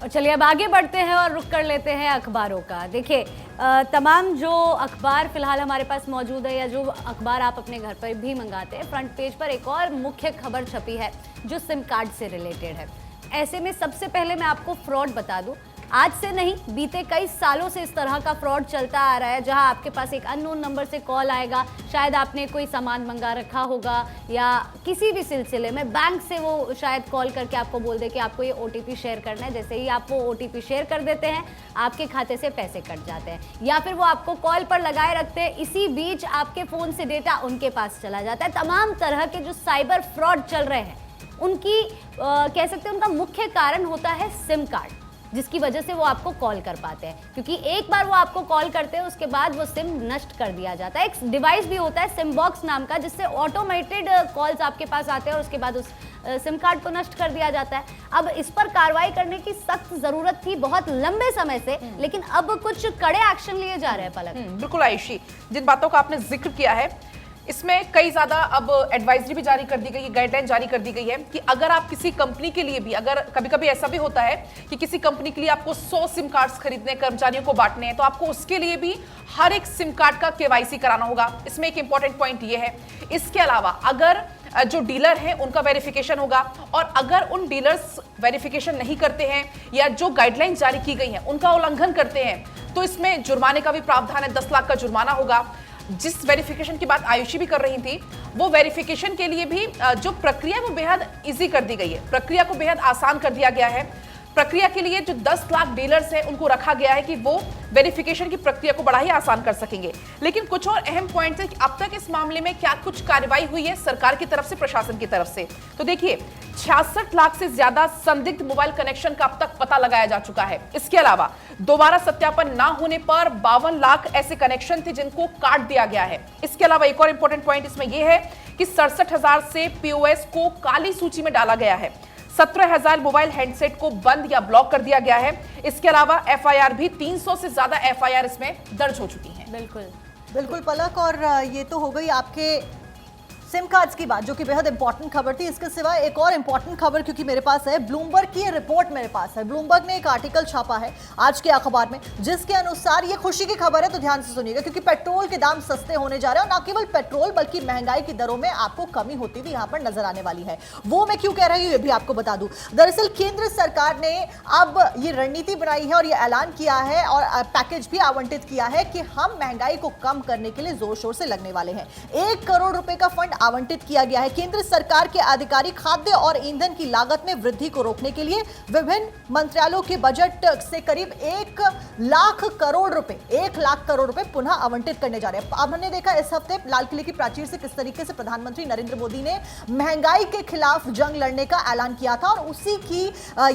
और चलिए अब आगे बढ़ते हैं और रुख कर लेते हैं अखबारों का। देखिए तमाम जो अखबार फिलहाल हमारे पास मौजूद है या जो अखबार आप अपने घर पर भी मंगाते हैं, फ्रंट पेज पर एक और मुख्य खबर छपी है जो सिम कार्ड से रिलेटेड है। ऐसे में सबसे पहले मैं आपको फ्रॉड बता दूं, आज से नहीं बीते कई सालों से इस तरह का फ्रॉड चलता आ रहा है, जहां आपके पास एक अननोन नंबर से कॉल आएगा, शायद आपने कोई सामान मंगा रखा होगा या किसी भी सिलसिले में बैंक से वो शायद कॉल करके आपको बोल दे कि आपको ये OTP शेयर करना है। जैसे ही आप वो OTP शेयर कर देते हैं, आपके खाते से पैसे कट जाते हैं या फिर वो आपको कॉल पर लगाए रखते हैं, इसी बीच आपके फ़ोन से डेटा उनके पास चला जाता है। तमाम तरह के जो साइबर फ्रॉड चल रहे हैं उनकी कह सकते हैं उनका मुख्य कारण होता है सिम कार्ड, जिसकी वजह से वो आपको कॉल कर पाते हैं, क्योंकि एक बार वो आपको कॉल करते हैं उसके बाद वो सिम नष्ट कर दिया जाता है। एक डिवाइस भी होता है सिम बॉक्स नाम का, जिससे ऑटोमेटेड कॉल्स आपके पास आते हैं और उसके बाद उस सिम कार्ड को नष्ट कर दिया जाता है। अब इस पर कार्रवाई करने की सख्त जरूरत थी बहुत लंबे समय से, लेकिन अब कुछ कड़े एक्शन लिए जा रहे हैं। पलक, बिल्कुल आयुषी, जिन बातों का आपने जिक्र किया है इसमें कई ज्यादा अब एडवाइजरी भी जारी कर दी गई है, गाइडलाइन जारी कर दी गई है कि अगर आप किसी कंपनी के लिए भी, अगर कभी कभी ऐसा भी होता है कि किसी कंपनी के लिए आपको 100 सिम कार्ड्स खरीदने, कर्मचारियों को बांटने हैं, तो आपको उसके लिए भी हर एक सिम कार्ड का KYC कराना होगा। इसमें एक इंपॉर्टेंट पॉइंट ये है। इसके अलावा अगर जो डीलर हैं उनका वेरिफिकेशन होगा, और अगर उन डीलर्स वेरिफिकेशन नहीं करते हैं या जो गाइडलाइन जारी की गई है उनका उल्लंघन करते हैं, तो इसमें जुर्माने का भी प्रावधान है। 10 लाख का जुर्माना होगा। जिस वेरिफिकेशन की बात आयुषी भी कर रही थी, वो वेरिफिकेशन के लिए भी जो प्रक्रिया है वो बेहद इजी कर दी गई है, प्रक्रिया को बेहद आसान कर दिया गया है। प्रक्रिया के लिए जो 10 लाख डीलर्स हैं उनको रखा गया है कि वो वेरिफिकेशन की प्रक्रिया को बड़ा ही आसान कर सकेंगे। लेकिन कुछ और अहम पॉइंट्स हैं कि अब तक इस मामले में क्या कुछ कार्रवाई हुई है सरकार की तरफ से, प्रशासन की तरफ से। तो देखिए 66 लाख से ज्यादा संदिग्ध मोबाइल कनेक्शन का अब तक पता लगाया जा चुका है। इसके अलावा दोबारा सत्यापन ना होने पर 52 लाख ऐसे कनेक्शन थे जिनको काट दिया गया है। इसके अलावा एक और इंपॉर्टेंट पॉइंट इसमें यह है कि 67,000 से POS को काली सूची में डाला गया है। 17,000 मोबाइल हैंडसेट को बंद या ब्लॉक कर दिया गया है। इसके अलावा FIR भी 300 से ज्यादा FIR इसमें दर्ज हो चुकी है। बिल्कुल पलक, और ये तो हो गई आपके सिम कार्ड्स की बात, जो कि बेहद इंपॉर्टेंट खबर थी। इसके सिवा एक और इंपॉर्टेंट खबर क्योंकि मेरे पास है, ब्लूमबर्ग की रिपोर्ट मेरे पास है। ब्लूमबर्ग ने एक आर्टिकल छापा है आज के अखबार में, जिसके अनुसार ये खुशी की खबर है, तो ध्यान से सुनिएगा, क्योंकि पेट्रोल के दाम सस्ते होने जा रहे हैं। और ना केवल पेट्रोल बल्कि महंगाई की दरों में आपको कमी होती हुई यहाँ पर नजर आने वाली है। वो मैं क्यों कह रही हूँ ये भी आपको बता दूं। दरअसल केंद्र सरकार ने अब ये रणनीति बनाई है और ये ऐलान किया है और पैकेज भी आवंटित किया है कि हम महंगाई को कम करने के लिए जोर शोर से लगने वाले हैं। 1 करोड़ रुपए का फंड आवंटित किया गया है। केंद्र सरकार के अधिकारी खाद्य और ईंधन की लागत में वृद्धि को रोकने के लिए विभिन्न मंत्रालयों के बजट से करीब 1 लाख करोड़ रुपए पुनः आवंटित करने जा रहे हैं। अब हमने देखा इस हफ्ते लाल किले की प्राचीर से किस तरीके से प्रधानमंत्री नरेंद्र मोदी ने महंगाई के खिलाफ जंग लड़ने का ऐलान किया था, और उसी की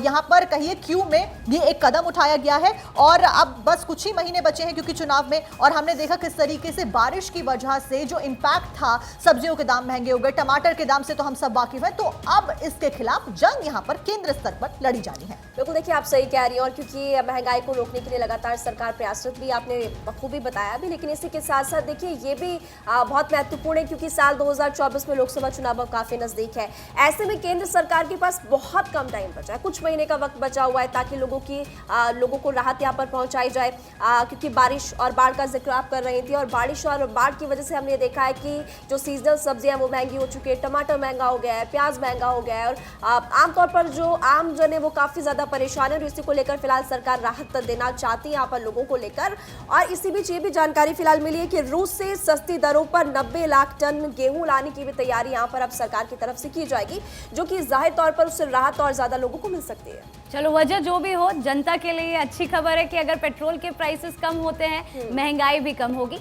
यहां पर कहिए क्यू में ये एक कदम उठाया गया है। और अब बस कुछ ही महीने बचे हैं क्योंकि चुनाव में, और हमने देखा किस तरीके से बारिश की वजह से जो इंपैक्ट था, सब्जियों के दाम महंगे हो गए, टमाटर के दाम से तो हम सब वाकिफ हैं। तो अब इसके खिलाफ जंग यहां पर केंद्र स्तर पर लड़ी जानी है। बिल्कुल, देखिए आप सही कह रही हैं, और क्योंकि महंगाई को रोकने के लिए लगातार सरकार प्रयासरत भी, आपने बखूबी बताया भी, लेकिन इसी के साथ साथ देखिए ये भी बहुत महत्वपूर्ण है क्योंकि साल 2024 में लोकसभा चुनाव काफी नजदीक है। ऐसे में केंद्र सरकार के पास बहुत कम टाइम बचा है, कुछ महीने का वक्त बचा हुआ है, ताकि लोगों को राहत यहाँ पर पहुंचाई जाए। क्योंकि बारिश और बाढ़ का जिक्र आप कर रही थी, और बारिश और बाढ़ की वजह से हमने देखा है कि जो सीजनल सब्जियां वो महंगी हो चुकी है, टमाटर महंगा हो गया है, प्याज महंगा हो गया है, और आमतौर पर जो आम जन है वो काफी ज्यादा परेशान है, और इसी को लेकर फिलहाल सरकार राहत देना चाहती है यहाँ पर लोगों को लेकर। और इसी बीच ये भी जानकारी फिलहाल मिली है कि रूस से सस्ती दरों पर 90 लाख टन गेहूं लाने की भी तैयारी यहाँ पर अब सरकार की तरफ से की जाएगी, जो कि जाहिर तौर पर उससे राहत और ज्यादा लोगों को मिल सकती है। चलो वजह जो भी हो, जनता के लिए अच्छी खबर है कि अगर पेट्रोल के प्राइसेस कम होते हैं, महंगाई भी कम होगी।